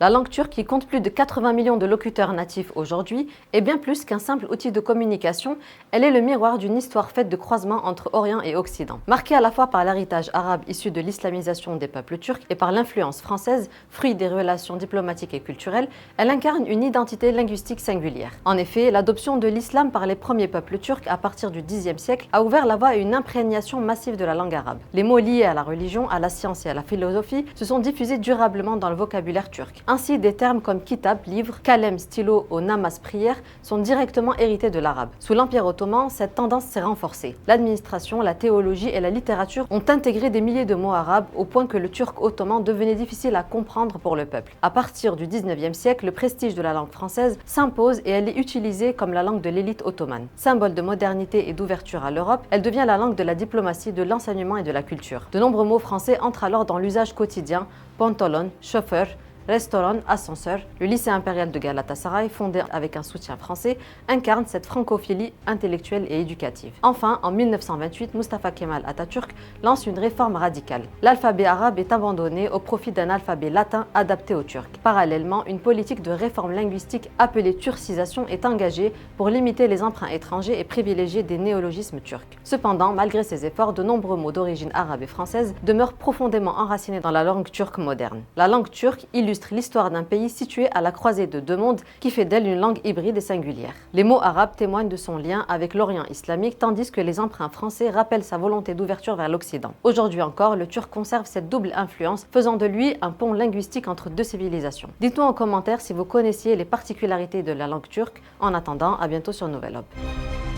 La langue turque, qui compte plus de 80 millions de locuteurs natifs aujourd'hui, est bien plus qu'un simple outil de communication, elle est le miroir d'une histoire faite de croisements entre Orient et Occident. Marquée à la fois par l'héritage arabe issu de l'islamisation des peuples turcs et par l'influence française, fruit des relations diplomatiques et culturelles, elle incarne une identité linguistique singulière. En effet, l'adoption de l'islam par les premiers peuples turcs à partir du Xe siècle a ouvert la voie à une imprégnation massive de la langue arabe. Les mots liés à la religion, à la science et à la philosophie se sont diffusés durablement dans le vocabulaire turc. Ainsi, des termes comme kitab, livre, kalem, stylo ou namaz, prière, sont directement hérités de l'arabe. Sous l'Empire ottoman, cette tendance s'est renforcée. L'administration, la théologie et la littérature ont intégré des milliers de mots arabes au point que le turc ottoman devenait difficile à comprendre pour le peuple. À partir du XIXe siècle, le prestige de la langue française s'impose et elle est utilisée comme la langue de l'élite ottomane. Symbole de modernité et d'ouverture à l'Europe, elle devient la langue de la diplomatie, de l'enseignement et de la culture. De nombreux mots français entrent alors dans l'usage quotidien: pantalon, chauffeur, restaurant, ascenseur. Le lycée impérial de Galatasaray, fondé avec un soutien français, incarne cette francophilie intellectuelle et éducative. Enfin, en 1928, Mustafa Kemal Atatürk lance une réforme radicale. L'alphabet arabe est abandonné au profit d'un alphabet latin adapté au turc. Parallèlement, une politique de réforme linguistique appelée turcisation est engagée pour limiter les emprunts étrangers et privilégier des néologismes turcs. Cependant, malgré ces efforts, de nombreux mots d'origine arabe et française demeurent profondément enracinés dans la langue turque moderne. La langue turque illustre l'histoire d'un pays situé à la croisée de deux mondes qui fait d'elle une langue hybride et singulière. Les mots arabes témoignent de son lien avec l'Orient islamique, tandis que les emprunts français rappellent sa volonté d'ouverture vers l'Occident. Aujourd'hui encore, le turc conserve cette double influence, faisant de lui un pont linguistique entre deux civilisations. Dites-nous en commentaire si vous connaissiez les particularités de la langue turque. En attendant, à bientôt sur Nouvelle Hub.